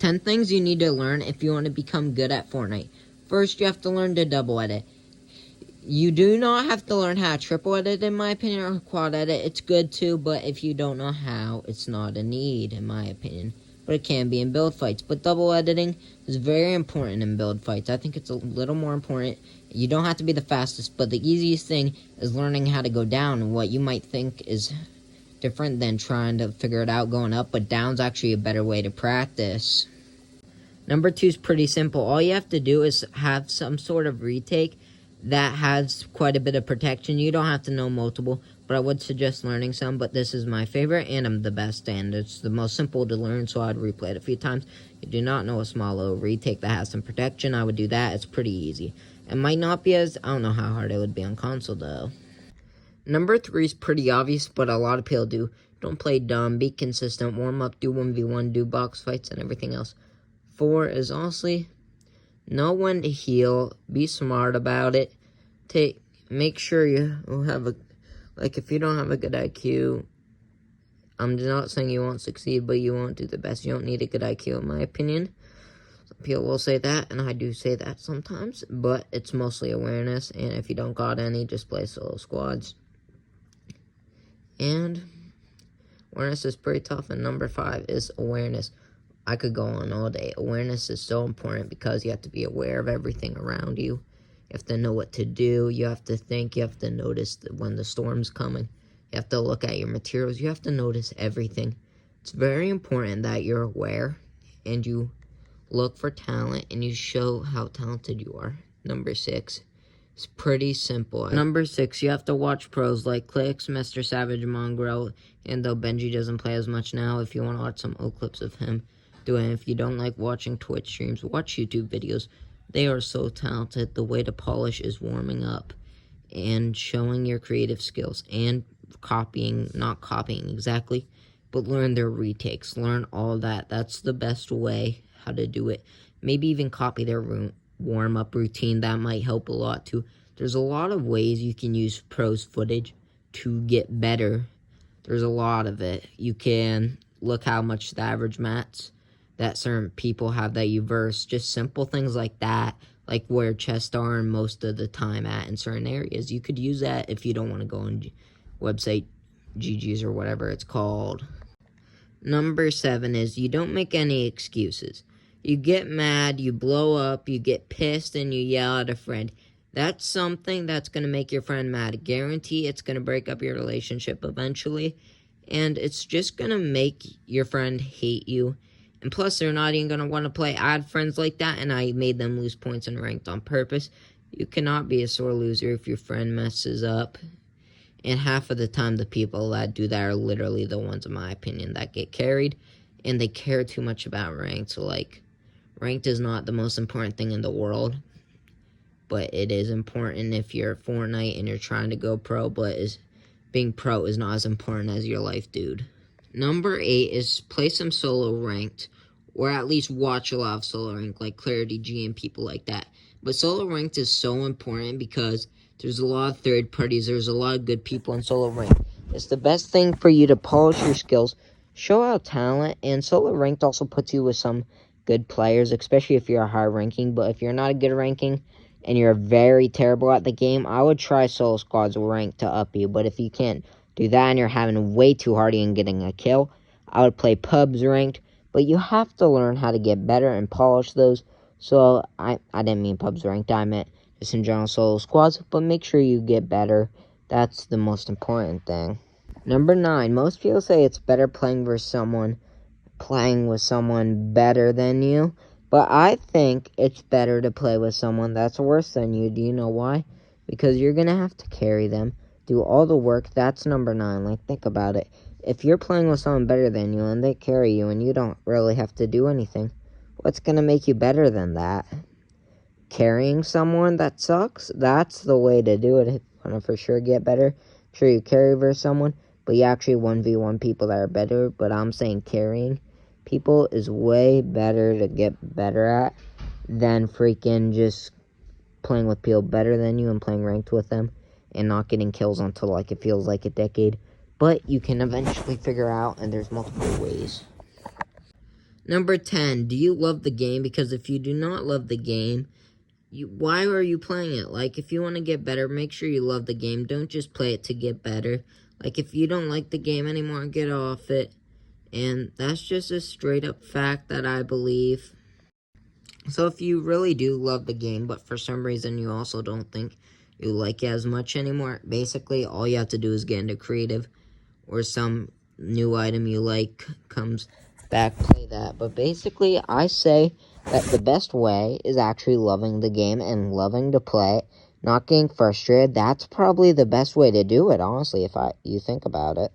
10 things you need to learn if you want to become good at Fortnite. First, you have to learn to double edit. You do not have to learn how to triple edit, in my opinion, or quad edit. It's good too, but if you don't know how, it's not a need, in my opinion. But it can be in build fights. But double editing is very important in build fights. I think it's a little more important. You don't have to be the fastest, but the easiest thing is learning how to go down. And what you might think is different than trying to figure it out going up, but down's actually a better way to practice. Number 2 is pretty simple. All you have to do is have some sort of retake that has quite a bit of protection. You don't have to know multiple, but I would suggest learning some. But this is my favorite, and I'm the best, and it's the most simple to learn, so I'd replay it a few times. You do not know a small little retake that has some protection, I would do that. It's pretty easy. It might not be as, I don't know how hard it would be on console, though. Number 3 is pretty obvious, but a lot of people do. Don't play dumb, be consistent, warm up, do 1v1, do box fights, and everything else. 4 is honestly, know when to heal, be smart about it. Make sure you have a, like if you don't have a good IQ, I'm not saying you won't succeed, but you won't do the best. You don't need a good IQ, in my opinion. Some people will say that, and I do say that sometimes, but it's mostly awareness, and if you don't got any, just play solo squads. And awareness is pretty tough, and number 5 is awareness. I could go on all day. Awareness is so important because you have to be aware of everything around you. You have to know what to do. You have to think. You have to notice when the storm's coming. You have to look at your materials. You have to notice everything. It's very important that you're aware and you look for talent and you show how talented you are. Number 6. It's pretty simple. Number 6, you have to watch pros like Clicks, Mr. Savage, Mongrel, and though Benji doesn't play as much now, if you want to watch some old clips of him doing it. If you don't like watching Twitch streams, watch YouTube videos. They are so talented. The way to polish is warming up and showing your creative skills and copying, not copying exactly, but learn their retakes. Learn all that. That's the best way how to do it. Maybe even copy their warm-up routine. That might help a lot too. There's a lot of ways you can use pros footage to get better. There's a lot of it. You can look how much the average mats that certain people have that you verse. Just simple things like that, like where chests are most of the time at in certain areas. You could use that if you don't want to go on website GG's or whatever it's called. Number 7 is you don't make any excuses. You get mad, you blow up, you get pissed, and you yell at a friend. That's something that's going to make your friend mad. Guarantee it's going to break up your relationship eventually, and it's just going to make your friend hate you. And plus, they're not even going to want to play. I had friends like that, and I made them lose points and ranked on purpose. You cannot be a sore loser if your friend messes up. And half of the time, the people that do that are literally the ones, in my opinion, that get carried. And they care too much about ranked. So, like, ranked is not the most important thing in the world. But it is important if you're at Fortnite and you're trying to go pro. But being pro is not as important as your life, dude. Number 8 is play some solo ranked, or at least watch a lot of solo ranked, like Clarity G and people like that. But solo ranked is so important because there's a lot of third parties, there's a lot of good people in solo ranked. It's the best thing for you to polish your skills, show out talent, and solo ranked also puts you with some good players, especially if you're a high ranking. But if you're not a good ranking and you're very terrible at the game, I would try solo squads ranked to up you. But if you can't do that and you're having way too hard and getting a kill, I would play pubs ranked. But you have to learn how to get better and polish those. So I didn't mean pubs ranked, I meant just in general solo squads. But make sure you get better. That's the most important thing. Number 9, most people say it's better playing with someone better than you. But I think it's better to play with someone that's worse than you. Do you know why? Because you're going to have to carry them, do all the work. That's number 9. Like, think about it. If you're playing with someone better than you and they carry you and you don't really have to do anything, what's going to make you better than that? Carrying someone that sucks? That's the way to do it. If you want to for sure get better, sure you carry versus someone, but you actually 1v1 people that are better. But I'm saying carrying people is way better to get better at than freaking just playing with people better than you and playing ranked with them and not getting kills until like it feels like a decade. But you can eventually figure out, and there's multiple ways. Number 10, do you love the game? Because if you do not love the game, why are you playing it? Like, if you want to get better, make sure you love the game. Don't just play it to get better. Like, if you don't like the game anymore, get off it. And that's just a straight up fact that I believe. So if you really do love the game, but for some reason you also don't think you like it as much anymore, basically all you have to do is get into creative, or some new item you like comes back, play that. But basically, I say that the best way is actually loving the game and loving to play it, not getting frustrated. That's probably the best way to do it, honestly, if you think about it.